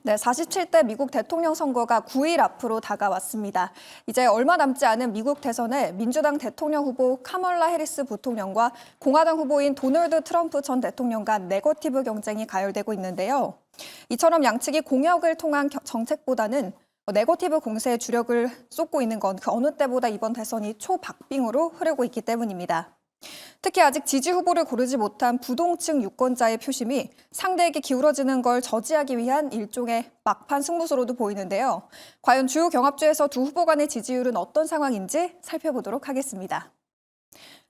네, 47대 미국 대통령 선거가 9일 앞으로 다가왔습니다. 이제 얼마 남지 않은 미국 대선에 민주당 대통령 후보 카멀라 해리스 부통령과 공화당 후보인 도널드 트럼프 전 대통령 간 네거티브 경쟁이 가열되고 있는데요. 이처럼 양측이 공약을 통한 정책보다는 네거티브 공세에 주력을 쏟고 있는 건 그 어느 때보다 이번 대선이 초박빙으로 흐르고 있기 때문입니다. 특히 아직 지지 후보를 고르지 못한 부동층 유권자의 표심이 상대에게 기울어지는 걸 저지하기 위한 일종의 막판 승부수로도 보이는데요. 과연 주요 경합주에서 두 후보 간의 지지율은 어떤 상황인지 살펴보도록 하겠습니다.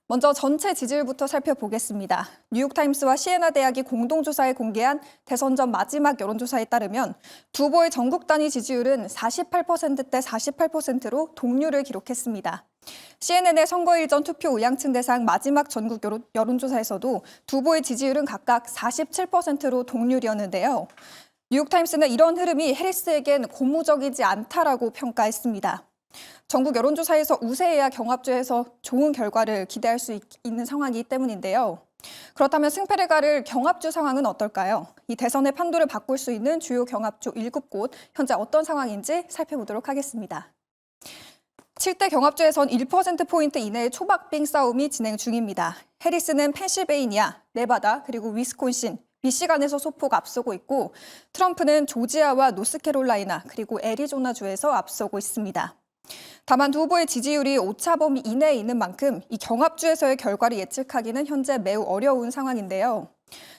먼저 전체 지지율부터 살펴보겠습니다. 뉴욕타임스와 시에나 대학이 공동조사에 공개한 대선 전 마지막 여론조사에 따르면 두 후보의 전국 단위 지지율은 48%대 48%로 동률을 기록했습니다. CNN의 선거일 전 투표 의향층 대상 마지막 전국 여론조사에서도 두 후보의 지지율은 각각 47%로 동률이었는데요. 뉴욕타임스는 이런 흐름이 해리스에겐 고무적이지 않다라고 평가했습니다. 전국 여론조사에서 우세해야 경합주에서 좋은 결과를 기대할 수 있는 상황이기 때문인데요. 그렇다면 승패를 가를 경합주 상황은 어떨까요? 이 대선의 판도를 바꿀 수 있는 주요 경합주 7곳, 현재 어떤 상황인지 살펴보도록 하겠습니다. 7대 경합주에선 1%포인트 이내의 초박빙 싸움이 진행 중입니다. 해리스는 펜실베이니아, 네바다, 그리고 위스콘신, 미시간에서 소폭 앞서고 있고 트럼프는 조지아와 노스캐롤라이나, 그리고 애리조나주에서 앞서고 있습니다. 다만 두 후보의 지지율이 오차 범위 이내에 있는 만큼 이 경합주에서의 결과를 예측하기는 현재 매우 어려운 상황인데요.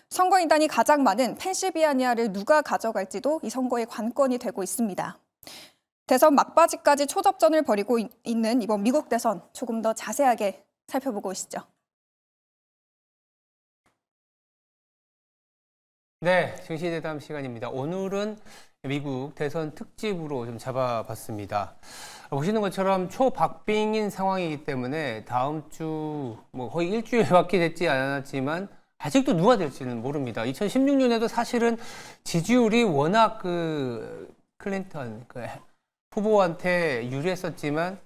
선거인단이 가장 많은 펜실베이니아를 누가 가져갈지도 이 선거의 관건이 되고 있습니다. 대선 막바지까지 초접전을 벌이고 있는 이번 미국 대선 조금 더 자세하게 살펴보고 오시죠. 네, 증시대담 시간입니다. 오늘은 미국 대선 특집으로 좀 잡아봤습니다. 보시는 것처럼 초박빙인 상황이기 때문에 다음 주 거의 일주일밖에 됐지 않았지만 아직도 누가 될지는 모릅니다. 2016년에도 사실은 지지율이 워낙 클린턴 후보한테 유리했었지만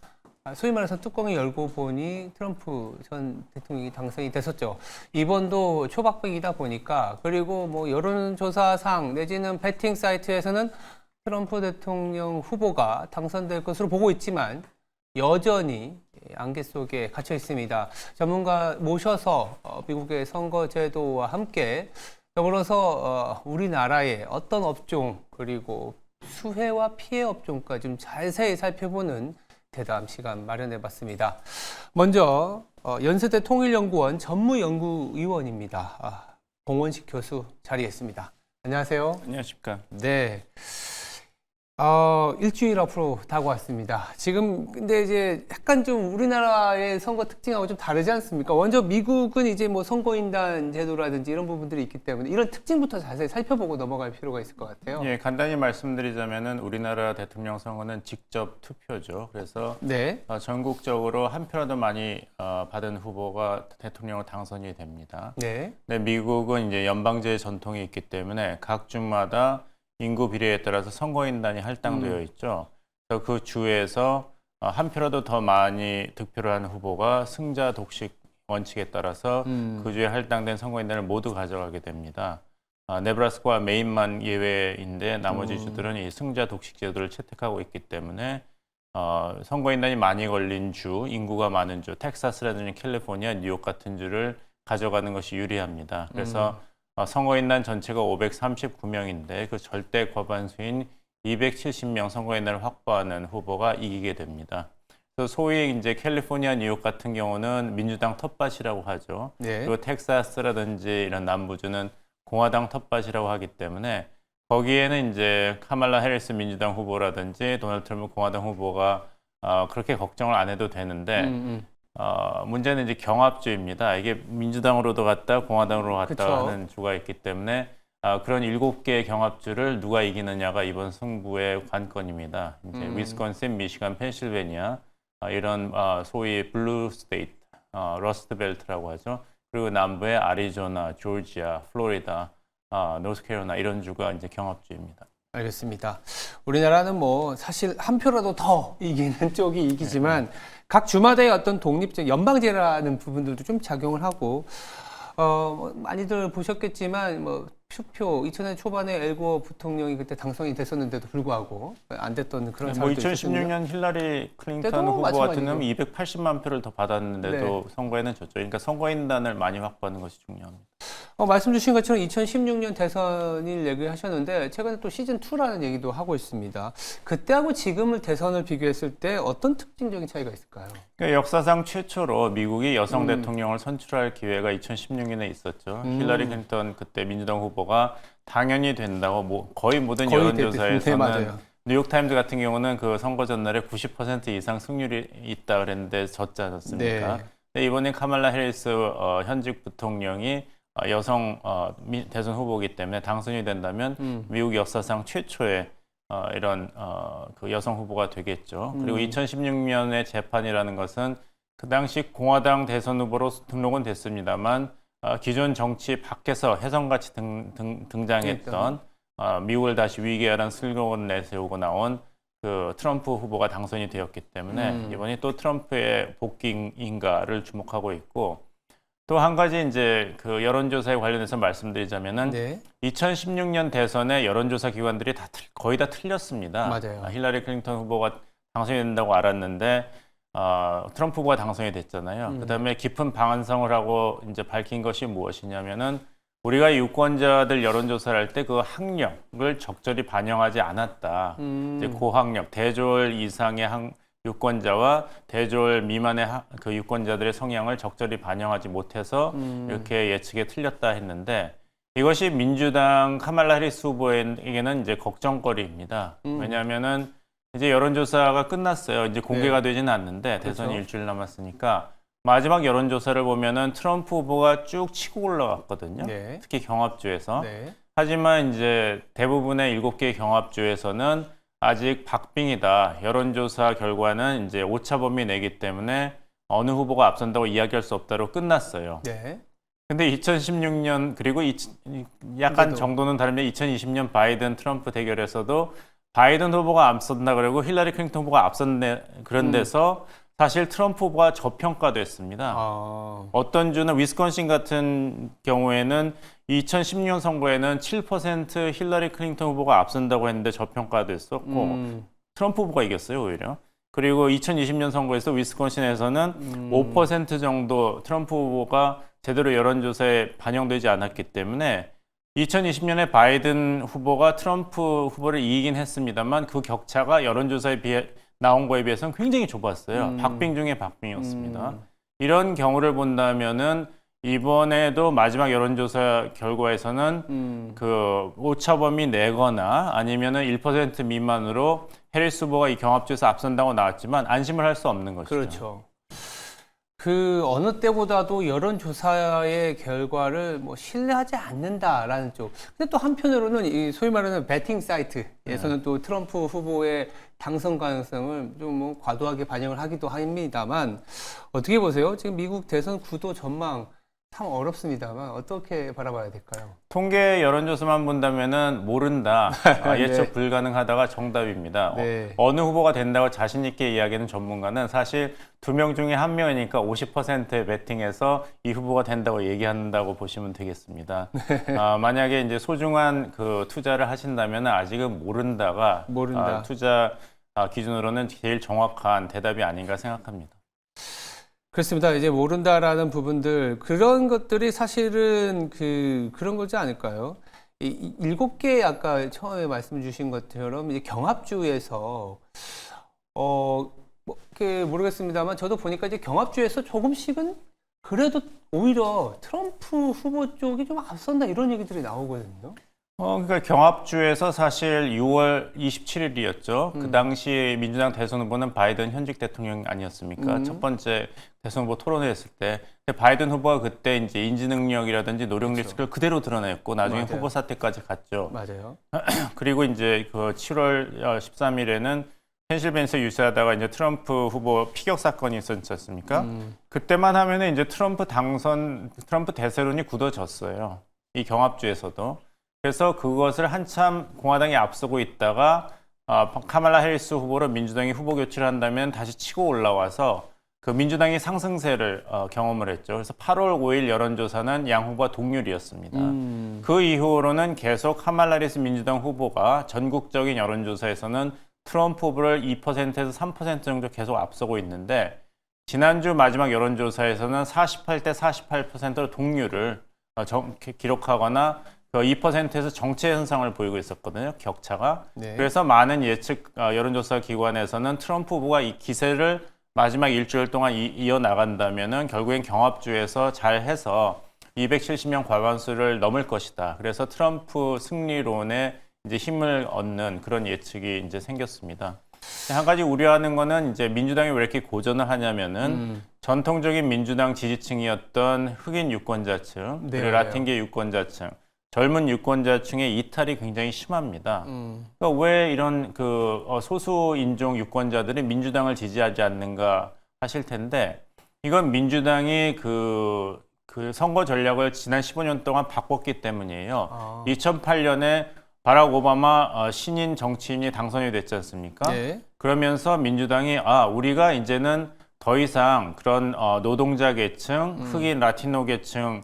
소위 말해서 뚜껑이 열고 보니 트럼프 전 대통령이 당선이 됐었죠. 이번도 초박빙이다 보니까, 그리고 여론조사상 내지는 배팅 사이트에서는 트럼프 대통령 후보가 당선될 것으로 보고 있지만 여전히 안개 속에 갇혀 있습니다. 전문가 모셔서 미국의 선거 제도와 함께 더불어서 우리나라의 어떤 업종 그리고 수혜와 피해 업종까지 좀 자세히 살펴보는 대담 시간 마련해봤습니다. 먼저 연세대 통일연구원 전무연구위원입니다. 공원식 교수 자리했습니다. 안녕하세요. 안녕하십니까. 네. 일주일 앞으로 다가왔습니다. 지금 근데 이제 약간 좀 우리나라의 선거 특징하고 좀 다르지 않습니까? 먼저 미국은 이제 선거인단 제도라든지 이런 부분들이 있기 때문에 이런 특징부터 자세히 살펴보고 넘어갈 필요가 있을 것 같아요. 예, 간단히 말씀드리자면은 우리나라 대통령 선거는 직접 투표죠. 그래서 네. 전국적으로 한 표라도 많이 받은 후보가 대통령으로 당선이 됩니다. 네. 근데 미국은 이제 연방제 전통이 있기 때문에 각 주마다 인구 비례에 따라서 선거인단이 할당되어 있죠. 그래서 그 주에서 한 표라도 더 많이 득표를 한 후보가 승자 독식 원칙에 따라서 그 주에 할당된 선거인단을 모두 가져가게 됩니다. 네브라스카와 메인만 예외인데 나머지 주들은 이 승자 독식 제도를 채택하고 있기 때문에 선거인단이 많이 걸린 주, 인구가 많은 주, 텍사스라든지 캘리포니아, 뉴욕 같은 주를 가져가는 것이 유리합니다. 그래서 선거인단 전체가 539명인데 그 절대 과반수인 270명 선거인단을 확보하는 후보가 이기게 됩니다. 그래서 소위 이제 캘리포니아, 뉴욕 같은 경우는 민주당 텃밭이라고 하죠. 네. 그리고 텍사스라든지 이런 남부주는 공화당 텃밭이라고 하기 때문에 거기에는 이제 카말라 해리스 민주당 후보라든지 도널드 트럼프 공화당 후보가 그렇게 걱정을 안 해도 되는데 문제는 이제 경합주입니다. 이게 민주당으로도 갔다 공화당으로 갔다 그쵸. 하는 주가 있기 때문에 그런 7개의 경합주를 누가 이기느냐가 이번 승부의 관건입니다. 이제 위스콘신, 미시간, 펜실베니아 이런 소위 블루 스테이트, 러스트 벨트라고 하죠. 그리고 남부의 아리조나, 조지아, 플로리다, 노스캐롤라이나 이런 주가 이제 경합주입니다. 알겠습니다. 우리나라는 사실 한 표라도 더 이기는 쪽이 이기지만 각 주마다의 어떤 독립적 연방제라는 부분들도 좀 작용을 하고 많이들 보셨겠지만 투표 2000년 초반에 엘고어 부통령이 그때 당선이 됐었는데도 불구하고 안 됐던 그런 뭐 사례도 있었군요. 2016년 힐러리 클린턴 때도 후보 같은 마찬가지고. 경우는 280만 표를 더 받았는데도 네. 선거에는 졌죠. 그러니까 선거인단을 많이 확보하는 것이 중요합니다. 말씀 주신 것처럼 2016년 대선을 얘기하셨는데 최근에 또 시즌2라는 얘기도 하고 있습니다. 그때하고 지금을 대선을 비교했을 때 어떤 특징적인 차이가 있을까요? 그러니까 역사상 최초로 미국이 여성 대통령을 선출할 기회가 2016년에 있었죠. 힐러리 클린턴 그때 민주당 후보가 당연히 된다고 거의 모든 거의 여론조사에서는 네, 맞아요. 뉴욕타임즈 같은 경우는 그 선거 전날에 90% 이상 승률이 있다 그랬는데 졌지 않았습니까? 네. 근데 이번에 카말라 해리스 현직 부통령이 여성 대선 후보이기 때문에 당선이 된다면 미국 역사상 최초의 이런 그 여성 후보가 되겠죠. 그리고 2016년의 재판이라는 것은 그 당시 공화당 대선 후보로 등록은 됐습니다만 기존 정치 밖에서 혜성같이 등장했던 미국을 다시 위기화라는 슬로건을 내세우고 나온 그 트럼프 후보가 당선이 되었기 때문에 이번이 또 트럼프의 복귀인가를 주목하고 있고, 또 한 가지 이제 그 여론조사에 관련해서 말씀드리자면은 네. 2016년 대선의 여론조사 기관들이 거의 다 틀렸습니다. 맞아요. 힐러리 클린턴 후보가 당선이 된다고 알았는데 트럼프 후보가 당선이 됐잖아요. 그다음에 깊은 반성을 하고 이제 밝힌 것이 무엇이냐면은 우리가 유권자들 여론조사를 할 때 그 학력을 적절히 반영하지 않았다. 이제 고학력, 대졸 이상의 유권자와 대졸 미만의 그 유권자들의 성향을 적절히 반영하지 못해서 이렇게 예측에 틀렸다 했는데, 이것이 민주당 카말라 해리스 후보에게는 이제 걱정거리입니다. 왜냐하면은 이제 여론조사가 끝났어요. 이제 공개가 되지는 않는데 대선이 그렇죠. 일주일 남았으니까 마지막 여론조사를 보면은 트럼프 후보가 쭉 치고 올라갔거든요. 네. 특히 경합주에서. 네. 하지만 이제 대부분의 7개의 경합주에서는 아직 박빙이다. 여론조사 결과는 이제 오차범위 내기 때문에 어느 후보가 앞선다고 이야기할 수 없다로 끝났어요. 네. 근데 2016년 그리고 약간 그래도. 정도는 다른데 2020년 바이든 트럼프 대결에서도 바이든 후보가 앞선다 그러고 힐러리 클린턴 후보가 앞선네 그런 데서 사실 트럼프 후보가 저평가됐습니다. 어떤 주는 위스콘신 같은 경우에는 2016년 선거에는 7% 힐러리 클린턴 후보가 앞선다고 했는데 저평가됐었고 트럼프 후보가 이겼어요, 오히려. 그리고 2020년 선거에서 위스콘신에서는 5% 정도 트럼프 후보가 제대로 여론조사에 반영되지 않았기 때문에 2020년에 바이든 후보가 트럼프 후보를 이기긴 했습니다만 그 격차가 여론조사에 비해 나온 거에 비해서는 굉장히 좁았어요. 박빙 중에 박빙이었습니다. 이런 경우를 본다면은 이번에도 마지막 여론조사 결과에서는 그 오차범위 내거나 아니면은 1% 미만으로 해리스 후보가 이 경합주에서 앞선다고 나왔지만 안심을 할 수 없는 것이죠. 그렇죠. 그 어느 때보다도 여론조사의 결과를 뭐 신뢰하지 않는다라는 쪽. 근데 또 한편으로는 이 소위 말하는 배팅 사이트에서는 또 트럼프 후보의 당선 가능성을 좀 뭐 과도하게 반영을 하기도 합니다만, 어떻게 보세요? 지금 미국 대선 구도 전망 참 어렵습니다만 어떻게 바라봐야 될까요? 통계 여론조사만 본다면은 모른다, 예측 네. 불가능하다가 정답입니다. 네. 어느 후보가 된다고 자신 있게 이야기하는 전문가는 사실 2명 중에 1명이니까 50%의 베팅에서 이 후보가 된다고 얘기한다고 보시면 되겠습니다. 만약에 이제 소중한 그 투자를 하신다면 아직은 모른다. 투자 기준으로는 제일 정확한 대답이 아닌가 생각합니다. 그렇습니다. 이제 모른다라는 부분들, 그런 것들이 사실은 그런 거지 않을까요? 7개 아까 처음에 말씀 주신 것처럼 이제 경합주에서 모르겠습니다만 저도 보니까 이제 경합주에서 조금씩은 그래도 오히려 트럼프 후보 쪽이 좀 앞선다 이런 얘기들이 나오거든요. 그러니까 경합주에서 사실 6월 27일이었죠. 그 당시 민주당 대선 후보는 바이든 현직 대통령 아니었습니까? 첫 번째 대선 후보 토론회했을 때 바이든 후보가 그때 이제 인지 능력이라든지 노력 리스크를 그대로 드러냈고 나중에 맞아요. 후보 사퇴까지 갔죠. 맞아요. 그리고 이제 그 7월 13일에는 펜실베니아에서 유세하다가 이제 트럼프 후보 피격 사건이 있었지 않습니까? 그때만 하면은 이제 트럼프 대세론이 굳어졌어요. 이 경합주에서도. 그래서 그것을 한참 공화당이 앞서고 있다가 카말라 해리스 후보로 민주당이 후보 교체를 한다면 다시 치고 올라와서 그 민주당이 상승세를 경험을 했죠. 그래서 8월 5일 여론조사는 양 후보가 동률이었습니다. 그 이후로는 계속 카말라 해리스 민주당 후보가 전국적인 여론조사에서는 트럼프 후보를 2%에서 3% 정도 계속 앞서고 있는데 지난주 마지막 여론조사에서는 48대 48%로 동률을 기록하거나 그 2%에서 정체 현상을 보이고 있었거든요. 격차가. 네. 그래서 많은 예측 여론조사 기관에서는 트럼프 후보가 이 기세를 마지막 일주일 동안 이어나간다면은 결국엔 경합주에서 잘해서 270명 과반수를 넘을 것이다. 그래서 트럼프 승리론에 이제 힘을 얻는 그런 예측이 이제 생겼습니다. 한 가지 우려하는 거는 이제 민주당이 왜 이렇게 고전을 하냐면은 전통적인 민주당 지지층이었던 흑인 유권자층, 네, 그리고 라틴계 유권자층, 젊은 유권자층의 이탈이 굉장히 심합니다. 그러니까 왜 이런 그 소수 인종 유권자들이 민주당을 지지하지 않는가 하실 텐데 이건 민주당이 그 선거 전략을 지난 15년 동안 바꿨기 때문이에요. 2008년에 바락 오바마 신인 정치인이 당선이 됐지 않습니까? 네. 그러면서 민주당이 우리가 이제는 더 이상 그런 노동자 계층, 흑인 라티노 계층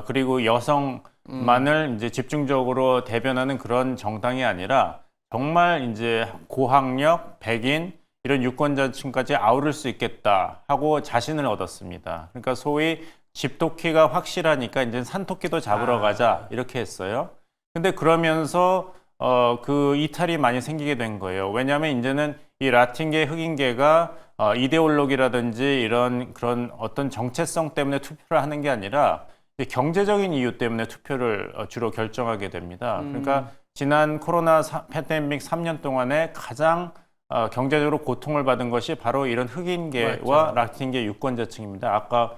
그리고 여성만을 이제 집중적으로 대변하는 그런 정당이 아니라 정말 이제 고학력, 백인 이런 유권자층까지 아우를 수 있겠다 하고 자신을 얻었습니다. 그러니까 소위 집토끼가 확실하니까 이제 산토끼도 잡으러 가자 이렇게 했어요. 근데 그러면서 그 이탈이 많이 생기게 된 거예요. 왜냐하면 이제는 이 라틴계, 흑인계가 이데올로기라든지 이런 그런 어떤 정체성 때문에 투표를 하는 게 아니라 경제적인 이유 때문에 투표를 주로 결정하게 됩니다. 그러니까 지난 코로나 팬데믹 3년 동안에 가장 경제적으로 고통을 받은 것이 바로 이런 흑인계와 맞죠. 라틴계 유권자층입니다. 아까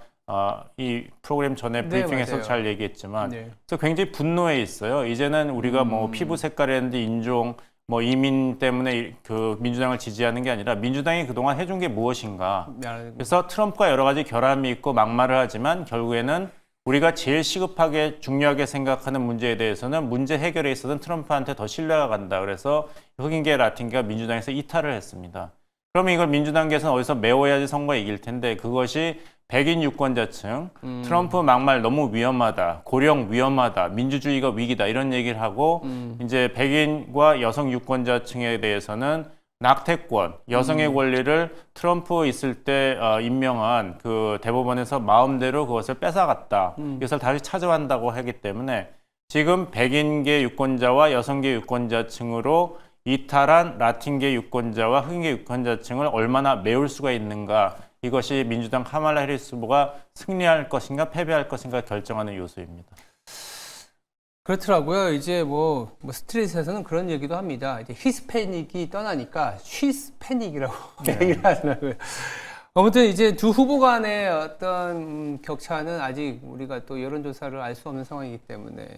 이 프로그램 전에 브리핑에서 맞아요. 잘 얘기했지만 네. 그래서 굉장히 분노해 있어요. 이제는 우리가 뭐 피부 색깔이라든지 인종, 뭐 이민 때문에 그 민주당을 지지하는 게 아니라 민주당이 그동안 해준 게 무엇인가. 그래서 트럼프가 여러 가지 결함이 있고 막말을 하지만 결국에는 우리가 제일 시급하게 중요하게 생각하는 문제에 대해서는 문제 해결에 있어서는 트럼프한테 더 신뢰가 간다. 그래서 흑인계, 라틴계가 민주당에서 이탈을 했습니다. 그러면 이걸 민주당계에서는 어디서 메워야지 선거에 이길 텐데 그것이 백인 유권자층, 트럼프 막말 너무 위험하다, 고령 위험하다, 민주주의가 위기다 이런 얘기를 하고 이제 백인과 여성 유권자층에 대해서는 낙태권, 여성의 권리를 트럼프 있을 때 임명한 그 대법원에서 마음대로 그것을 뺏어갔다. 이것을 다시 찾아간다고 하기 때문에 지금 백인계 유권자와 여성계 유권자층으로 이탈한 라틴계 유권자와 흑인계 유권자층을 얼마나 메울 수가 있는가. 이것이 민주당 카말라 해리스 후보가 승리할 것인가 패배할 것인가 결정하는 요소입니다. 그렇더라고요. 이제 뭐 스트릿에서는 그런 얘기도 합니다. 이제 히스패닉이 떠나니까 쉬스패닉이라고 얘기를 하더라고요. 아무튼 이제 두 후보 간의 어떤 격차는 아직 우리가 또 여론조사를 알 수 없는 상황이기 때문에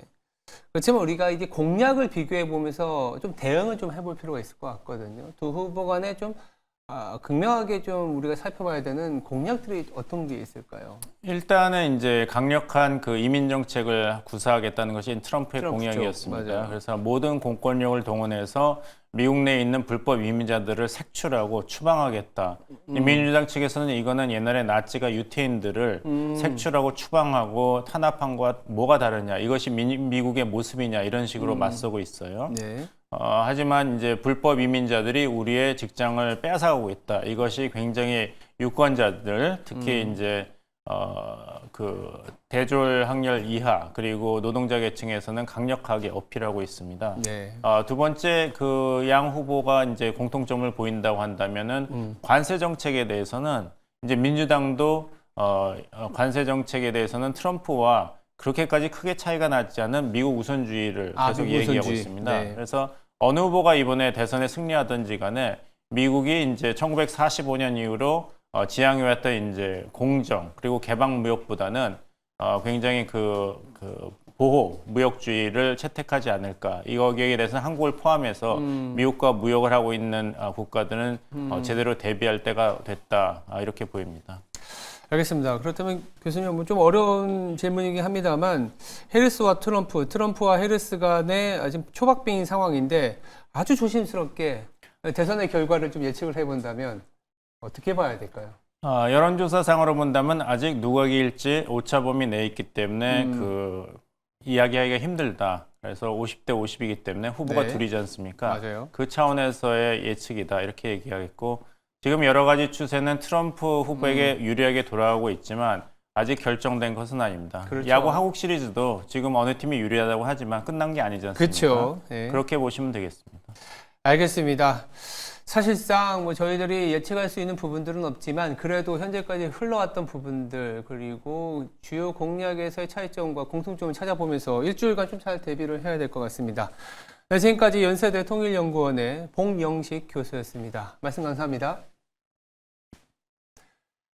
그렇지만 우리가 이제 공약을 비교해 보면서 좀 대응을 좀 해볼 필요가 있을 것 같거든요. 두 후보 간에 좀 극명하게 좀 우리가 살펴봐야 되는 공약들이 어떤 게 있을까요? 일단은 이제 강력한 그 이민 정책을 구사하겠다는 것이 트럼프의 트럼프죠. 공약이었습니다. 맞아요. 그래서 모든 공권력을 동원해서 미국 내에 있는 불법 이민자들을 색출하고 추방하겠다. 이 민주당 측에서는 이거는 옛날에 나치가 유태인들을 색출하고 추방하고 탄압한 것과 뭐가 다르냐, 이것이 미국의 모습이냐 이런 식으로 맞서고 있어요. 네. 하지만 이제 불법 이민자들이 우리의 직장을 빼앗아가고 있다. 이것이 굉장히 유권자들, 특히 이제 그 대졸 학렬 이하 그리고 노동자 계층에서는 강력하게 어필하고 있습니다. 네. 두 번째 그 양 후보가 이제 공통점을 보인다고 한다면은 관세 정책에 대해서는 이제 민주당도 관세 정책에 대해서는 트럼프와 그렇게까지 크게 차이가 나지 않은 미국 우선주의를 계속 미국 얘기하고 우선주의. 있습니다. 네. 그래서 어느 후보가 이번에 대선에 승리하든지 간에 미국이 이제 1945년 이후로 지향해왔던 이제 공정 그리고 개방 무역보다는 굉장히 그 보호 무역주의를 채택하지 않을까. 이거기에 대해서는 한국을 포함해서 미국과 무역을 하고 있는 국가들은 제대로 대비할 때가 됐다. 이렇게 보입니다. 알겠습니다. 그렇다면 교수님 좀 어려운 질문이긴 합니다만 해리스와 트럼프와 해리스 간의 지금 초박빙인 상황인데 아주 조심스럽게 대선의 결과를 좀 예측을 해본다면 어떻게 봐야 될까요? 여론조사상으로 본다면 아직 누가 이길지 오차범위 내에 있기 때문에 이야기하기가 힘들다. 그래서 50대 50이기 때문에 후보가 네. 둘이지 않습니까? 맞아요. 그 차원에서의 예측이다. 이렇게 얘기하겠고 지금 여러 가지 추세는 트럼프 후보에게 유리하게 돌아가고 있지만 아직 결정된 것은 아닙니다. 그렇죠. 야구 한국 시리즈도 지금 어느 팀이 유리하다고 하지만 끝난 게 아니지 않습니까? 그렇죠. 네. 그렇게 보시면 되겠습니다. 알겠습니다. 사실상 뭐 저희들이 예측할 수 있는 부분들은 없지만 그래도 현재까지 흘러왔던 부분들 그리고 주요 공약에서의 차이점과 공통점을 찾아보면서 일주일간 좀 잘 대비를 해야 될 것 같습니다. 네, 지금까지 연세대 통일연구원의 봉영식 교수였습니다. 말씀 감사합니다.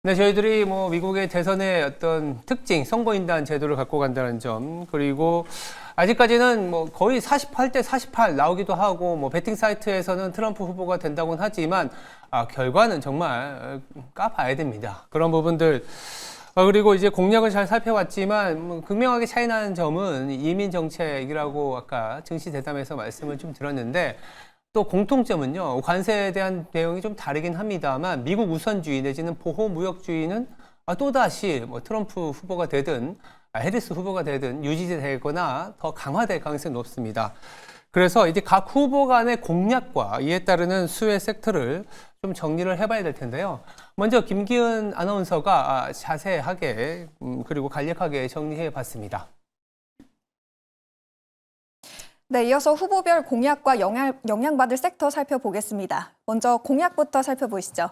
네, 저희들이 뭐 미국의 대선의 어떤 특징, 선거인단 제도를 갖고 간다는 점, 그리고 아직까지는 뭐 거의 48대 48 나오기도 하고, 뭐 베팅 사이트에서는 트럼프 후보가 된다고는 하지만, 결과는 정말 까봐야 됩니다. 그런 부분들. 그리고 이제 공약을 잘 살펴봤지만, 뭐 극명하게 차이 나는 점은 이민 정책이라고 아까 증시 대담에서 말씀을 좀 드렸는데, 또 공통점은요, 관세에 대한 내용이 좀 다르긴 합니다만 미국 우선주의 내지는 보호무역주의는 또다시 뭐 트럼프 후보가 되든 해리스 후보가 되든 유지되거나 더 강화될 가능성이 높습니다. 그래서 이제 각 후보 간의 공약과 이에 따르는 수혜 섹터를 좀 정리를 해봐야 될 텐데요. 먼저 김기은 아나운서가 자세하게 그리고 간략하게 정리해 봤습니다. 네, 이어서 후보별 공약과 영향받을 섹터 살펴보겠습니다. 먼저 공약부터 살펴보시죠.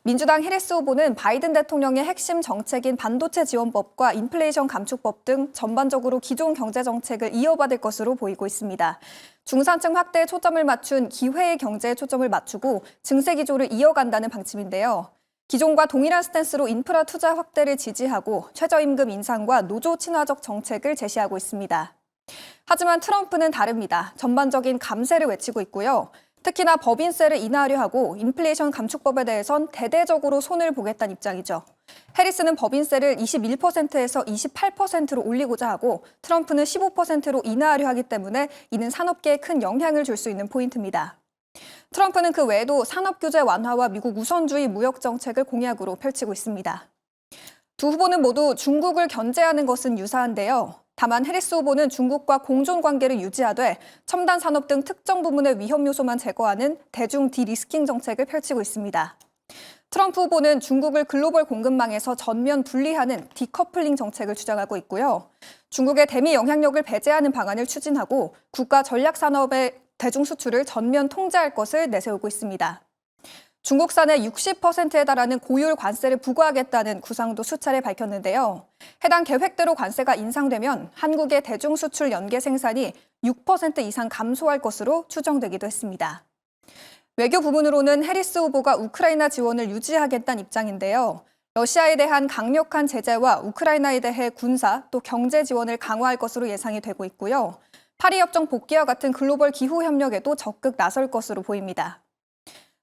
민주당 해리스 후보는 바이든 대통령의 핵심 정책인 반도체 지원법과 인플레이션 감축법 등 전반적으로 기존 경제 정책을 이어받을 것으로 보이고 있습니다. 중산층 확대에 초점을 맞춘 기회의 경제에 초점을 맞추고 증세 기조를 이어간다는 방침인데요. 기존과 동일한 스탠스로 인프라 투자 확대를 지지하고 최저임금 인상과 노조 친화적 정책을 제시하고 있습니다. 하지만 트럼프는 다릅니다. 전반적인 감세를 외치고 있고요. 특히나 법인세를 인하하려 하고 인플레이션 감축법에 대해선 대대적으로 손을 보겠다는 입장이죠. 해리스는 법인세를 21%에서 28%로 올리고자 하고 트럼프는 15%로 인하하려 하기 때문에 이는 산업계에 큰 영향을 줄 수 있는 포인트입니다. 트럼프는 그 외에도 산업규제 완화와 미국 우선주의 무역 정책을 공약으로 펼치고 있습니다. 두 후보는 모두 중국을 견제하는 것은 유사한데요. 다만 해리스 후보는 중국과 공존 관계를 유지하되 첨단 산업 등 특정 부문의 위험 요소만 제거하는 대중 디리스킹 정책을 펼치고 있습니다. 트럼프 후보는 중국을 글로벌 공급망에서 전면 분리하는 디커플링 정책을 주장하고 있고요. 중국의 대미 영향력을 배제하는 방안을 추진하고 국가 전략 산업의 대중 수출을 전면 통제할 것을 내세우고 있습니다. 중국산의 60%에 달하는 고율 관세를 부과하겠다는 구상도 수차례 밝혔는데요. 해당 계획대로 관세가 인상되면 한국의 대중 수출 연계 생산이 6% 이상 감소할 것으로 추정되기도 했습니다. 외교 부분으로는 해리스 후보가 우크라이나 지원을 유지하겠다는 입장인데요. 러시아에 대한 강력한 제재와 우크라이나에 대해 군사 또 경제 지원을 강화할 것으로 예상이 되고 있고요. 파리협정 복귀와 같은 글로벌 기후 협력에도 적극 나설 것으로 보입니다.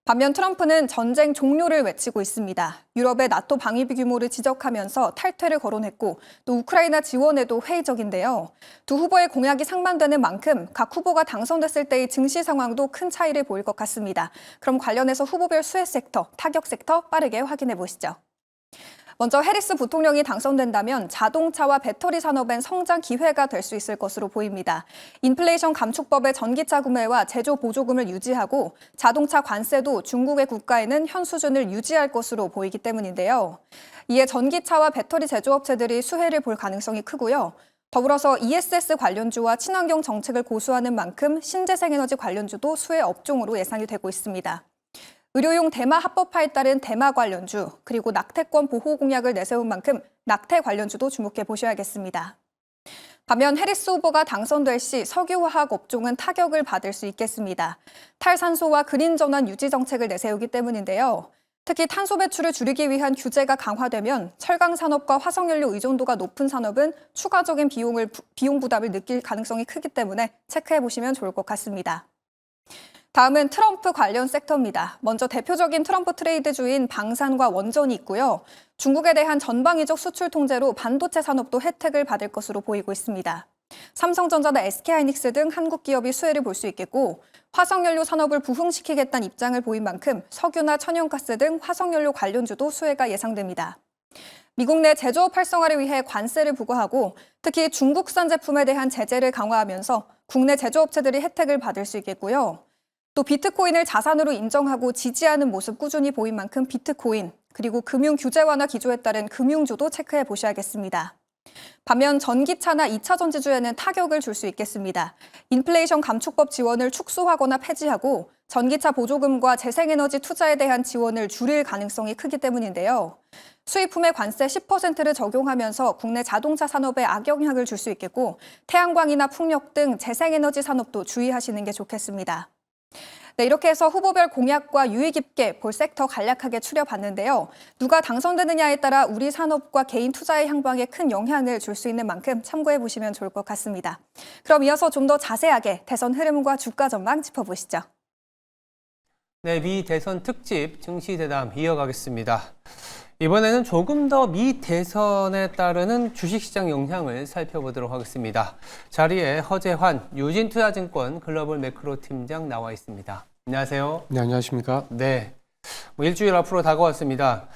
반면 트럼프는 전쟁 종료를 외치고 있습니다. 유럽의 나토 방위비 규모를 지적하면서 탈퇴를 거론했고 또 우크라이나 지원에도 회의적인데요. 두 후보의 공약이 상반되는 만큼 각 후보가 당선됐을 때의 증시 상황도 큰 차이를 보일 것 같습니다. 그럼 관련해서 후보별 수혜 섹터, 타격 섹터 빠르게 확인해 보시죠. 먼저 해리스 부통령이 당선된다면 자동차와 배터리 산업엔 성장 기회가 될 수 있을 것으로 보입니다. 인플레이션 감축법의 전기차 구매와 제조 보조금을 유지하고 자동차 관세도 중국의 국가에는 현 수준을 유지할 것으로 보이기 때문인데요. 이에 전기차와 배터리 제조업체들이 수혜를 볼 가능성이 크고요. 더불어서 ESS 관련주와 친환경 정책을 고수하는 만큼 신재생에너지 관련주도 수혜 업종으로 예상이 되고 있습니다. 의료용 대마 합법화에 따른 대마 관련주, 그리고 낙태권 보호 공약을 내세운 만큼 낙태 관련주도 주목해 보셔야겠습니다. 반면 해리스 후보가 당선될 시 석유화학 업종은 타격을 받을 수 있겠습니다. 탈산소와 그린 전환 유지 정책을 내세우기 때문인데요. 특히 탄소 배출을 줄이기 위한 규제가 강화되면 철강 산업과 화석연료 의존도가 높은 산업은 추가적인 비용 부담을 느낄 가능성이 크기 때문에 체크해 보시면 좋을 것 같습니다. 다음은 트럼프 관련 섹터입니다. 먼저 대표적인 트럼프 트레이드주인 방산과 원전이 있고요. 중국에 대한 전방위적 수출 통제로 반도체 산업도 혜택을 받을 것으로 보이고 있습니다. 삼성전자나 SK하이닉스 등 한국 기업이 수혜를 볼 수 있겠고 화석연료 산업을 부흥시키겠다는 입장을 보인 만큼 석유나 천연가스 등 화석연료 관련주도 수혜가 예상됩니다. 미국 내 제조업 활성화를 위해 관세를 부과하고 특히 중국산 제품에 대한 제재를 강화하면서 국내 제조업체들이 혜택을 받을 수 있겠고요. 또 비트코인을 자산으로 인정하고 지지하는 모습 꾸준히 보인 만큼 비트코인, 그리고 금융 규제 완화 기조에 따른 금융주도 체크해 보셔야겠습니다. 반면 전기차나 2차 전지주에는 타격을 줄 수 있겠습니다. 인플레이션 감축법 지원을 축소하거나 폐지하고 전기차 보조금과 재생에너지 투자에 대한 지원을 줄일 가능성이 크기 때문인데요. 수입품에 관세 10%를 적용하면서 국내 자동차 산업에 악영향을 줄 수 있겠고 태양광이나 풍력 등 재생에너지 산업도 주의하시는 게 좋겠습니다. 네, 이렇게 해서 후보별 공약과 유의 깊게 볼 섹터 간략하게 추려봤는데요. 누가 당선되느냐에 따라 우리 산업과 개인 투자의 향방에 큰 영향을 줄 수 있는 만큼 참고해 보시면 좋을 것 같습니다. 그럼 이어서 좀 더 자세하게 대선 흐름과 주가 전망 짚어보시죠. 네, 미 대선 특집 증시대담 이어가겠습니다. 이번에는 조금 더 미 대선에 따르는 주식시장 영향을 살펴보도록 하겠습니다. 자리에 허재환 유진투자증권 글로벌 매크로 팀장 나와 있습니다. 안녕하세요. 네, 안녕하십니까? 네, 일주일 앞으로 다가왔습니다.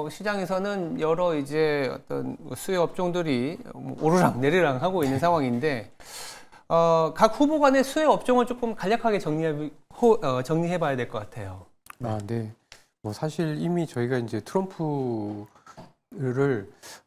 시장에서는 여러 이제 어떤 수혜 업종들이 오르락 내리락 하고 있는 상황인데, 각 후보 간의 수혜 업종을 조금 간략하게 정리해봐야 될 것 같아요. 아, 네. 사실 이미 저희가 이제 트럼프를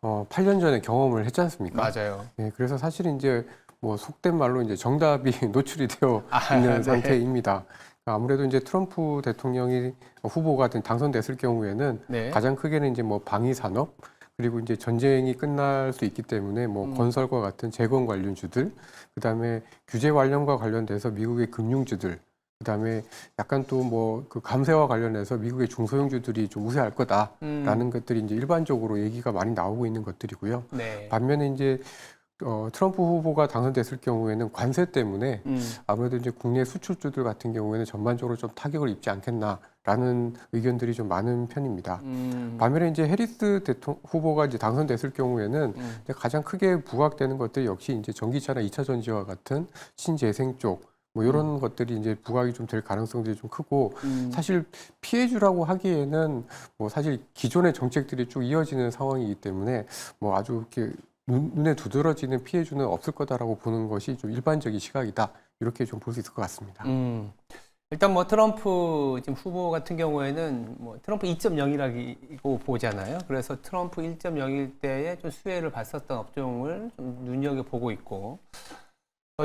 8년 전에 경험을 했지 않습니까? 맞아요. 네, 그래서 사실 이제 속된 말로 이제 정답이 노출이 되어 있는 네. 상태입니다. 아무래도 이제 트럼프 대통령이 후보가 당선됐을 경우에는 네. 가장 크게는 이제 방위 산업 그리고 이제 전쟁이 끝날 수 있기 때문에 건설과 같은 재건 관련주들, 그다음에 규제 관련과 관련돼서 미국의 금융주들, 그다음에 약간 또 그 감세와 관련해서 미국의 중소형주들이 좀 우세할 거다라는 것들이 이제 일반적으로 얘기가 많이 나오고 있는 것들이고요. 네. 반면에 이제 트럼프 후보가 당선됐을 경우에는 관세 때문에 아무래도 이제 국내 수출주들 같은 경우에는 전반적으로 좀 타격을 입지 않겠나라는 의견들이 좀 많은 편입니다. 반면에 이제 해리스 후보가 이제 당선됐을 경우에는 이제 가장 크게 부각되는 것들이 역시 이제 전기차나 2차 전지와 같은 신재생 쪽 이런 것들이 이제 부각이 좀 될 가능성들이 좀 크고 사실 피해주라고 하기에는 사실 기존의 정책들이 쭉 이어지는 상황이기 때문에 아주 이렇게 눈에 두드러지는 피해주는 없을 거다라고 보는 것이 좀 일반적인 시각이다. 이렇게 좀 볼 수 있을 것 같습니다. 일단 트럼프 지금 후보 같은 경우에는 트럼프 2.0이라고 보잖아요. 그래서 트럼프 1.0일 때에 좀 수혜를 봤었던 업종을 좀 눈여겨보고 있고,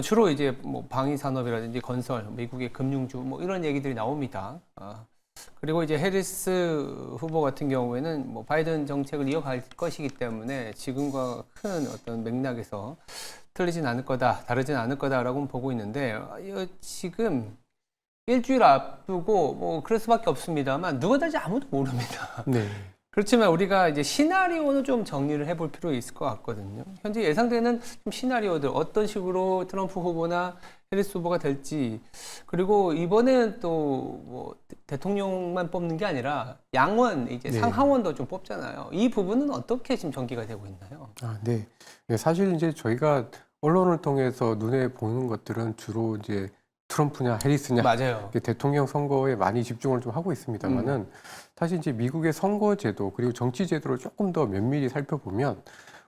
주로 이제 방위 산업이라든지 건설, 미국의 금융주 이런 얘기들이 나옵니다. 그리고 이제 해리스 후보 같은 경우에는 바이든 정책을 이어갈 것이기 때문에 지금과 큰 어떤 맥락에서 틀리진 않을 거다, 다르진 않을 거다라고 보고 있는데, 지금 일주일 앞두고 그럴 수밖에 없습니다만 누가 될지 아무도 모릅니다. 네. 그렇지만 우리가 이제 시나리오는 좀 정리를 해볼 필요 있을 것 같거든요. 현재 예상되는 좀 시나리오들, 어떤 식으로 트럼프 후보나 해리스 후보가 될지, 그리고 이번에는 또 대통령만 뽑는 게 아니라 양원, 이제 네. 상하원도 좀 뽑잖아요. 이 부분은 어떻게 지금 전개가 되고 있나요? 네. 네, 사실 이제 저희가 언론을 통해서 눈에 보는 것들은 주로 이제 트럼프냐 해리스냐 맞아요. 대통령 선거에 많이 집중을 좀 하고 있습니다만은 사실 이제 미국의 선거 제도 그리고 정치 제도를 조금 더 면밀히 살펴보면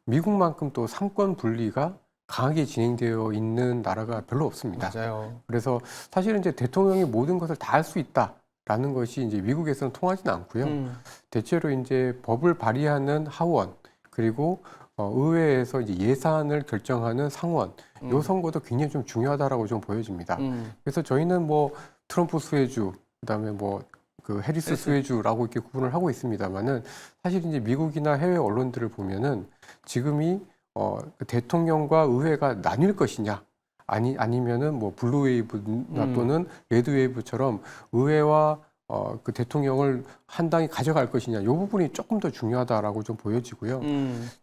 미국만큼 또 상권 분리가 강하게 진행되어 있는 나라가 별로 없습니다. 맞아요. 그래서 사실은 이제 대통령이 모든 것을 다 할 수 있다라는 것이 이제 미국에서는 통하지는 않고요. 대체로 이제 법을 발의하는 하원 그리고 의회에서 이제 예산을 결정하는 상원, 요 선거도 굉장히 좀 중요하다라고 좀 보여집니다. 그래서 저희는 트럼프 수혜주, 그다음에 그 해리스 수혜주라고 이렇게 구분을 하고 있습니다만은 사실 이제 미국이나 해외 언론들을 보면은 지금이 그 대통령과 의회가 나뉠 것이냐, 아니면은 블루웨이브나 또는 레드웨이브처럼 의회와 그 대통령을 한 당이 가져갈 것이냐, 이 부분이 조금 더 중요하다라고 좀 보여지고요.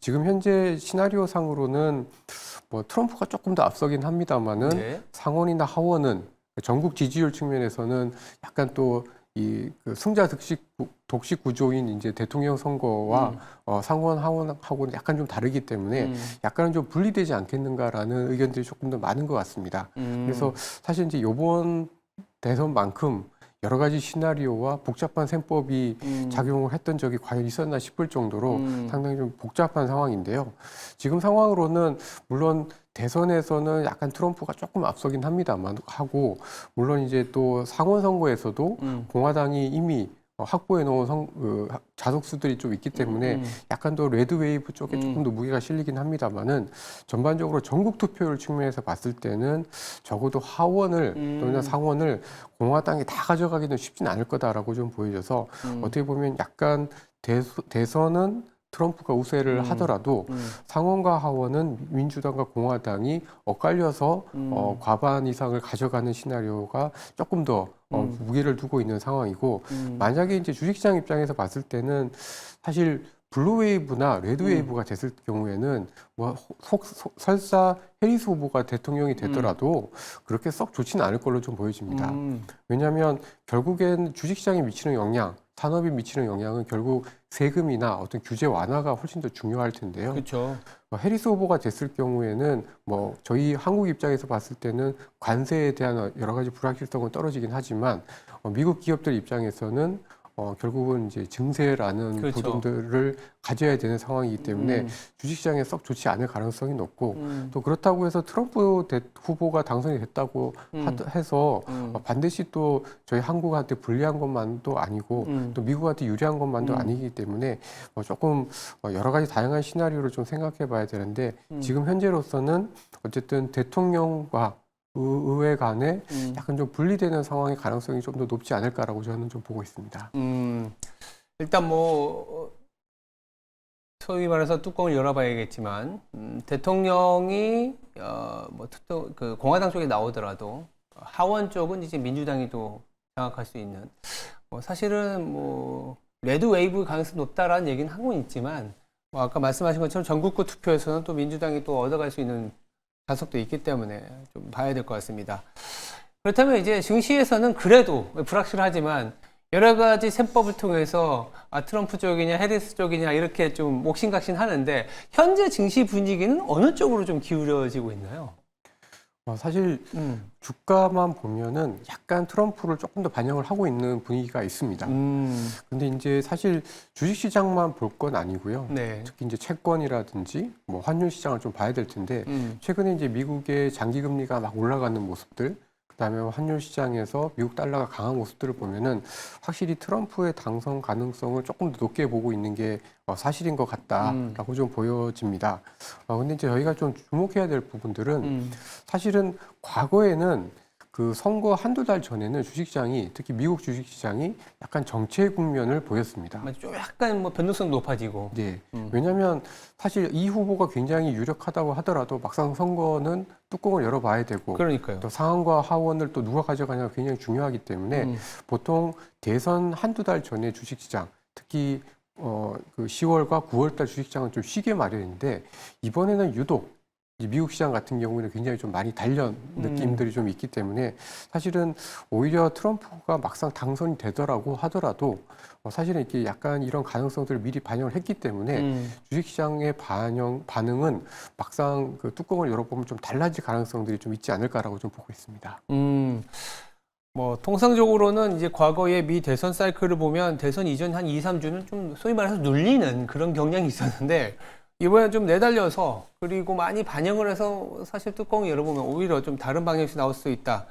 지금 현재 시나리오 상으로는 트럼프가 조금 더 앞서긴 합니다만은 네. 상원이나 하원은 전국 지지율 측면에서는 약간 또 그 승자 독식 구조인 이제 대통령 선거와 상원 하원하고는 약간 좀 다르기 때문에 약간은 좀 분리되지 않겠는가라는 의견들이 조금 더 많은 것 같습니다. 그래서 사실 이제 이번 대선만큼 여러 가지 시나리오와 복잡한 셈법이 작용을 했던 적이 과연 있었나 싶을 정도로 상당히 좀 복잡한 상황인데요. 지금 상황으로는 물론 대선에서는 약간 트럼프가 조금 앞서긴 합니다만 하고, 물론 이제 또 상원 선거에서도 공화당이 이미 확보해 놓은 자석수들이 좀 있기 때문에 약간 더 레드 웨이브 쪽에 조금 더 무게가 실리긴 합니다만은, 전반적으로 전국 투표율 측면에서 봤을 때는 적어도 하원을 또는 상원을 공화당이 다 가져가기는 쉽진 않을 거다라고 좀 보여져서, 어떻게 보면 약간 대선은 트럼프가 우세를 하더라도 상원과 하원은 민주당과 공화당이 엇갈려서 과반 이상을 가져가는 시나리오가 조금 더 무게를 두고 있는 상황이고, 만약에 이제 주식시장 입장에서 봤을 때는 사실 블루웨이브나 레드웨이브가 됐을 경우에는 뭐 설사 해리스 후보가 대통령이 되더라도 그렇게 썩 좋지는 않을 걸로 좀 보여집니다. 왜냐하면 결국엔 주식시장에 미치는 영향, 산업이 미치는 영향은 결국 세금이나 어떤 규제 완화가 훨씬 더 중요할 텐데요. 그렇죠. 해리스 후보가 됐을 경우에는 뭐 저희 한국 입장에서 봤을 때는 관세에 대한 여러 가지 불확실성은 떨어지긴 하지만, 미국 기업들 입장에서는 결국은 이제 증세라는 그렇죠. 부분들을 가져야 되는 상황이기 때문에 주식시장에 썩 좋지 않을 가능성이 높고, 또 그렇다고 해서 트럼프 후보가 당선이 됐다고 해서 반드시 또 저희 한국한테 불리한 것만도 아니고 또 미국한테 유리한 것만도 아니기 때문에 조금 여러 가지 다양한 시나리오를 좀 생각해 봐야 되는데, 지금 현재로서는 어쨌든 대통령과 의회 간에 약간 좀 분리되는 상황의 가능성이 좀 더 높지 않을까라고 저는 좀 보고 있습니다. 일단 뭐 소위 말해서 뚜껑을 열어봐야겠지만, 대통령이 그 공화당 쪽에 나오더라도 하원 쪽은 이제 민주당이 또 장악할 수 있는, 사실은 뭐 레드 웨이브 가능성이 높다라는 얘기는 하고 있지만, 아까 말씀하신 것처럼 전국구 투표에서는 또 민주당이 또 얻어갈 수 있는 자석도 있기 때문에 좀 봐야 될 것 같습니다. 그렇다면 이제 증시에서는 그래도 불확실하지만 여러 가지 셈법을 통해서 트럼프 쪽이냐 해리스 쪽이냐 이렇게 좀 옥신각신 하는데, 현재 증시 분위기는 어느 쪽으로 좀 기울어지고 있나요? 사실 주가만 보면은 약간 트럼프를 조금 더 반영을 하고 있는 분위기가 있습니다. 근데 이제 사실 주식시장만 볼 건 아니고요. 네. 특히 이제 채권이라든지 뭐 환율 시장을 좀 봐야 될 텐데, 최근에 이제 미국의 장기금리가 막 올라가는 모습들, 그다음에 환율 시장에서 미국 달러가 강한 모습들을 보면은 확실히 트럼프의 당선 가능성을 조금 더 높게 보고 있는 게 사실인 것 같다라고 좀 보여집니다. 근데 이제 저희가 좀 주목해야 될 부분들은 사실은 과거에는 그 선거 한두 달 전에는 주식시장이, 특히 미국 주식시장이 약간 정체 국면을 보였습니다. 좀 약간 뭐 변동성 높아지고. 네. 왜냐하면 사실 이 후보가 굉장히 유력하다고 하더라도 막상 선거는 뚜껑을 열어봐야 되고, 그러니까요. 또 상원과 하원을 또 누가 가져가냐가 굉장히 중요하기 때문에 보통 대선 한두 달 전에 주식시장, 특히 그 10월과 9월달 주식시장은 좀 쉬게 마련인데, 이번에는 유독 미국 시장 같은 경우는 굉장히 좀 많이 단련 느낌들이 좀 있기 때문에, 사실은 오히려 트럼프가 막상 당선이 되더라고 하더라도 사실은 이렇게 약간 이런 가능성들을 미리 반영을 했기 때문에 주식시장의 반응은 막상 그 뚜껑을 열어보면 좀 달라질 가능성들이 좀 있지 않을까라고 좀 보고 있습니다. 뭐 통상적으로는 이제 과거의 미 대선 사이클을 보면 대선 이전 한 2, 3주는 좀 소위 말해서 눌리는 그런 경향이 있었는데, 이번에 좀 내달려서 그리고 많이 반영을 해서 사실 뚜껑을 열어보면 오히려 좀 다른 방향에서 나올 수 있다.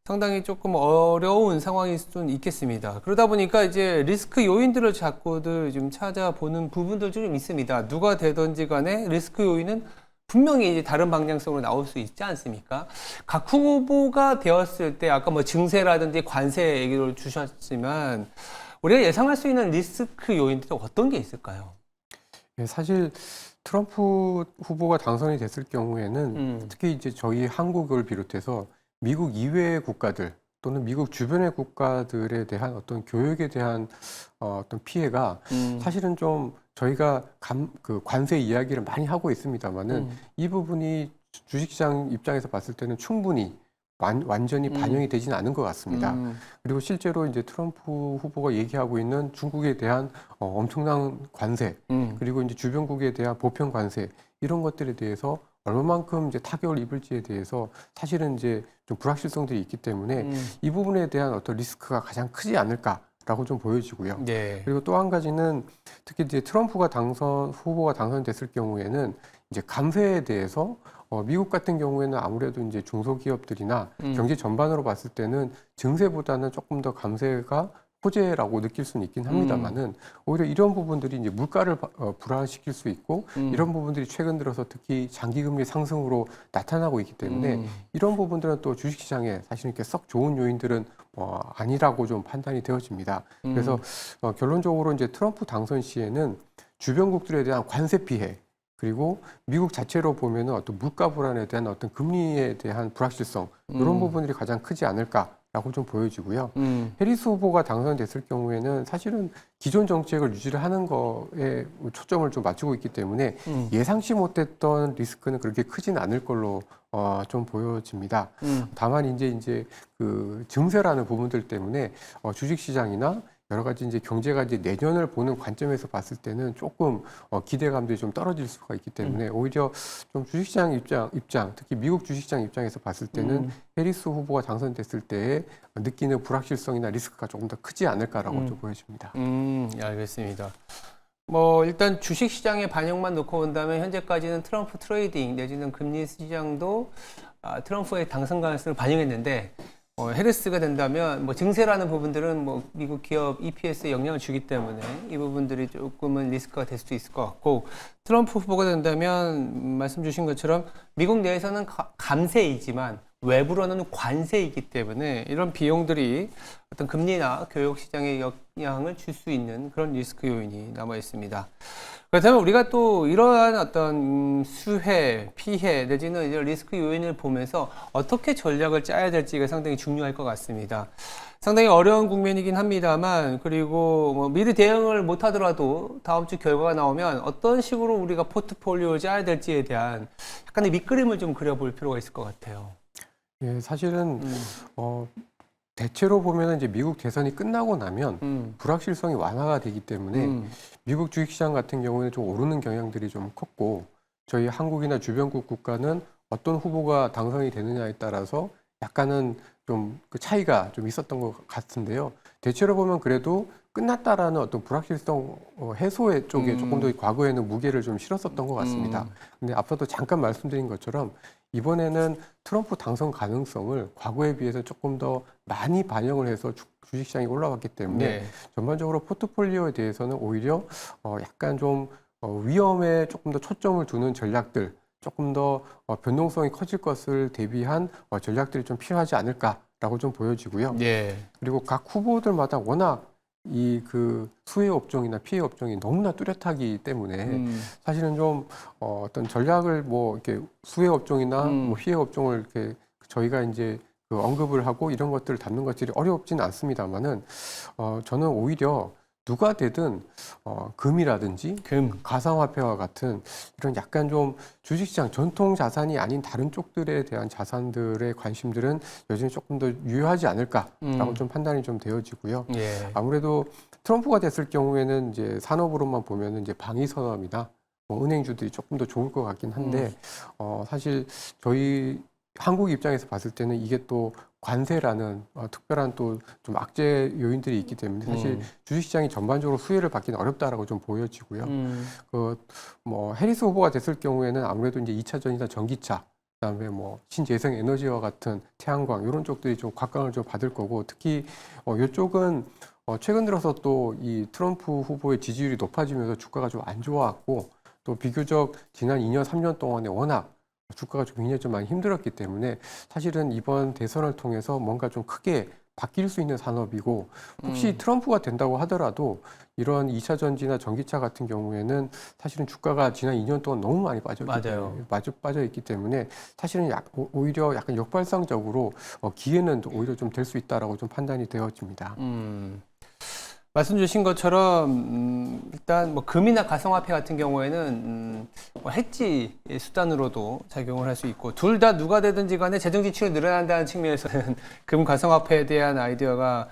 상당히 조금 어려운 상황일 수는 있겠습니다. 그러다 보니까 이제 리스크 요인들을 자꾸들 좀 찾아보는 부분들도 좀 있습니다. 누가 되든지 간에 리스크 요인은 분명히 이제 다른 방향성으로 나올 수 있지 않습니까? 각 후보가 되었을 때 아까 뭐 증세라든지 관세 얘기를 주셨지만, 우리가 예상할 수 있는 리스크 요인들이 어떤 게 있을까요? 사실 트럼프 후보가 당선이 됐을 경우에는 특히 이제 저희 한국을 비롯해서 미국 이외의 국가들 또는 미국 주변의 국가들에 대한 어떤 교역에 대한 어떤 피해가 사실은 좀 저희가 그 관세 이야기를 많이 하고 있습니다만은 이 부분이 주식시장 입장에서 봤을 때는 충분히 완전히 반영이 되지는 않은 것 같습니다. 그리고 실제로 이제 트럼프 후보가 얘기하고 있는 중국에 대한 엄청난 관세, 그리고 이제 주변국에 대한 보편 관세 이런 것들에 대해서 얼마만큼 이제 타격을 입을지에 대해서 사실은 이제 좀 불확실성들이 있기 때문에 이 부분에 대한 어떤 리스크가 가장 크지 않을까라고 좀 보여지고요. 네. 그리고 또 한 가지는 특히 이제 트럼프가 후보가 당선됐을 경우에는 이제 감세에 대해서 미국 같은 경우에는 아무래도 이제 중소기업들이나 경제 전반으로 봤을 때는 증세보다는 조금 더 감세가 호재라고 느낄 수는 있긴 합니다만은 오히려 이런 부분들이 이제 물가를 불안시킬 수 있고 이런 부분들이 최근 들어서 특히 장기금리 상승으로 나타나고 있기 때문에 이런 부분들은 또 주식시장에 사실 이렇게 썩 좋은 요인들은 아니라고 좀 판단이 되어집니다. 그래서 결론적으로 이제 트럼프 당선 시에는 주변국들에 대한 관세 피해 그리고 미국 자체로 보면은 어떤 물가 불안에 대한 어떤 금리에 대한 불확실성 이런 부분들이 가장 크지 않을까라고 좀 보여지고요. 해리스 후보가 당선됐을 경우에는 사실은 기존 정책을 유지를 하는 거에 초점을 좀 맞추고 있기 때문에 예상치 못했던 리스크는 그렇게 크진 않을 걸로 좀 보여집니다. 다만 이제 그 증세라는 부분들 때문에 주식시장이나 여러 가지 이제 경제가 이제 내년을 보는 관점에서 봤을 때는 조금 기대감들이 좀 떨어질 수가 있기 때문에 오히려 좀 주식시장 입장, 특히 미국 주식시장 입장에서 봤을 때는 해리스 후보가 당선됐을 때 느끼는 불확실성이나 리스크가 조금 더 크지 않을까라고 좀 보여집니다. 알겠습니다. 뭐 일단 주식 시장의 반영만 놓고 본다면 현재까지는 트럼프 트레이딩 내지는 금리 시장도 트럼프의 당선 가능성을 반영했는데 해리스가 된다면 뭐 증세라는 부분들은 뭐 미국 기업 EPS에 영향을 주기 때문에 이 부분들이 조금은 리스크가 될 수도 있을 것 같고 트럼프 후보가 된다면 말씀 주신 것처럼 미국 내에서는 감세이지만 외부로는 관세이기 때문에 이런 비용들이 어떤 금리나 교육 시장에 영향을 줄 수 있는 그런 리스크 요인이 남아 있습니다. 그렇다면 우리가 또 이러한 어떤 수혜, 피해 내지는 이제 리스크 요인을 보면서 어떻게 전략을 짜야 될지가 상당히 중요할 것 같습니다. 상당히 어려운 국면이긴 합니다만 그리고 뭐 미리 대응을 못하더라도 다음 주 결과가 나오면 어떤 식으로 우리가 포트폴리오를 짜야 될지에 대한 약간의 밑그림을 좀 그려볼 필요가 있을 것 같아요. 예, 사실은 대체로 보면 이제 미국 대선이 끝나고 나면 불확실성이 완화가 되기 때문에 미국 주식시장 같은 경우에는 좀 오르는 경향들이 좀 컸고 저희 한국이나 주변국 국가는 어떤 후보가 당선이 되느냐에 따라서 약간은 좀 그 차이가 좀 있었던 것 같은데요. 대체로 보면 그래도 끝났다라는 어떤 불확실성 해소의 쪽에 조금 더 과거에는 무게를 좀 실었었던 것 같습니다. 근데 앞서도 잠깐 말씀드린 것처럼 이번에는 트럼프 당선 가능성을 과거에 비해서 조금 더 많이 반영을 해서 주식시장이 올라왔기 때문에 전반적으로 포트폴리오에 대해서는 오히려 약간 좀 위험에 조금 더 초점을 두는 전략들, 조금 더 변동성이 커질 것을 대비한 전략들이 좀 필요하지 않을까라고 좀 보여지고요. 그리고 각 후보들마다 워낙 이 그 수혜 업종이나 피해 업종이 너무나 뚜렷하기 때문에 사실은 좀 어떤 전략을 뭐 이렇게 수혜 업종이나 뭐 피해 업종을 이렇게 저희가 이제 그 언급을 하고 이런 것들을 담는 것들이 어렵지는 않습니다만은 저는 오히려 누가 되든 금이라든지 가상화폐와 같은 이런 약간 좀 주식시장 전통 자산이 아닌 다른 쪽들에 대한 자산들의 관심들은 여전히 조금 더 유효하지 않을까라고 좀 판단이 좀 되어지고요. 아무래도 트럼프가 됐을 경우에는 이제 산업으로만 보면은 이제 방위 산업이나 뭐 은행주들이 조금 더 좋을 것 같긴 한데 사실 저희 한국 입장에서 봤을 때는 이게 또 관세라는 특별한 또 좀 악재 요인들이 있기 때문에 사실 주식시장이 전반적으로 수혜를 받기는 어렵다라고 좀 보여지고요. 그 뭐 해리스 후보가 됐을 경우에는 아무래도 이제 2차전이나 전기차, 그다음에 뭐 신재생 에너지와 같은 태양광 이런 쪽들이 좀 곽강을 좀 받을 거고 특히 이쪽은 최근 들어서 또 이 트럼프 후보의 지지율이 높아지면서 주가가 좀 안 좋아왔고 또 비교적 지난 2년, 3년 동안에 워낙 주가가 좀 굉장히 좀 많이 힘들었기 때문에 사실은 이번 대선을 통해서 뭔가 좀 크게 바뀔 수 있는 산업이고 혹시 트럼프가 된다고 하더라도 이런 2차 전지나 전기차 같은 경우에는 사실은 주가가 지난 2년 동안 너무 많이 빠져 있기 때문에 사실은 오히려 약간 역발상적으로 기회는 오히려 좀 될 수 있다라고 좀 판단이 되어집니다. 말씀 주신 것처럼 일단 뭐 금이나 가상화폐 같은 경우에는 뭐 해지 수단으로도 작용을 할 수 있고 둘 다 누가 되든지 간에 재정 지출이 늘어난다는 측면에서는 금 가상화폐에 대한 아이디어가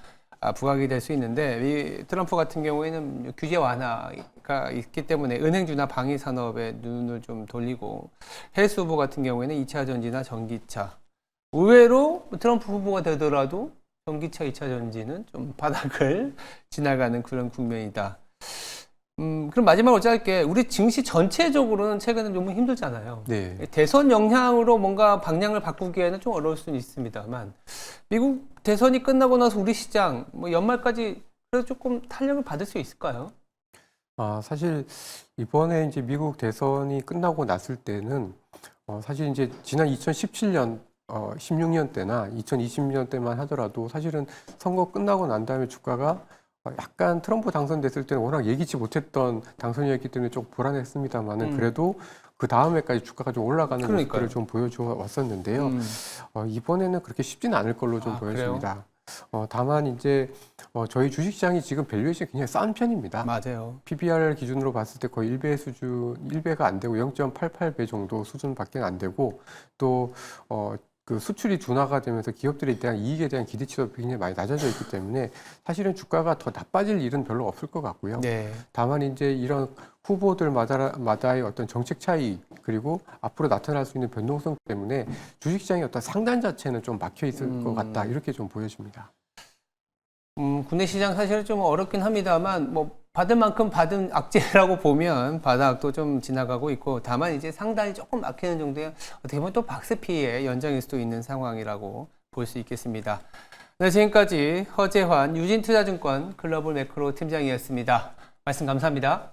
부각이 될 수 있는데 이 트럼프 같은 경우에는 규제 완화가 있기 때문에 은행주나 방위 산업에 눈을 좀 돌리고 해리스 후보 같은 경우에는 2차 전지나 전기차 의외로 트럼프 후보가 되더라도 전기차 2차 전지는 좀 바닥을 지나가는 그런 국면이다. 그럼 마지막으로 짧게 우리 증시 전체적으로는 최근에 너무 힘들잖아요. 네. 대선 영향으로 뭔가 방향을 바꾸기에는 좀 어려울 수는 있습니다만 미국 대선이 끝나고 나서 우리 시장 뭐 연말까지 그래도 조금 탄력을 받을 수 있을까요? 사실 이번에 이제 미국 대선이 끝나고 났을 때는 사실 이제 지난 2017년 16년 때나 2020년 때만 하더라도 사실은 선거 끝나고 난 다음에 주가가 약간 트럼프 당선됐을 때는 워낙 예기치 못했던 당선이었기 때문에 좀 불안했습니다만은 그래도 그 다음 해까지 주가가 좀 올라가는 모습들을 좀 보여줘 왔었는데요. 이번에는 그렇게 쉽지는 않을 걸로 좀 보여집니다. 다만 이제 저희 주식시장이 지금 밸류에이션이 굉장히 싼 편입니다. 맞아요. PBR 기준으로 봤을 때 거의 1배 수준, 1배가 안 되고 0.88배 정도 수준밖에 안 되고 또 그 수출이 둔화가 되면서 기업들에 대한 이익에 대한 기대치도 굉장히 많이 낮아져 있기 때문에 사실은 주가가 더 나빠질 일은 별로 없을 것 같고요. 네. 다만 이제 이런 후보들마다의 어떤 정책 차이 그리고 앞으로 나타날 수 있는 변동성 때문에 주식시장의 어떤 상단 자체는 좀 막혀 있을 것 같다 이렇게 좀 보여집니다. 국내 시장 사실 좀 어렵긴 합니다만 뭐 받을 만큼 받은 악재라고 보면 바닥도 좀 지나가고 있고 다만 이제 상단이 조금 막히는 정도의 어떻게 보면 또 박스피의 연장일 수도 있는 상황이라고 볼 수 있겠습니다. 네, 지금까지 허재환 유진투자증권 글로벌 매크로 팀장이었습니다. 말씀 감사합니다.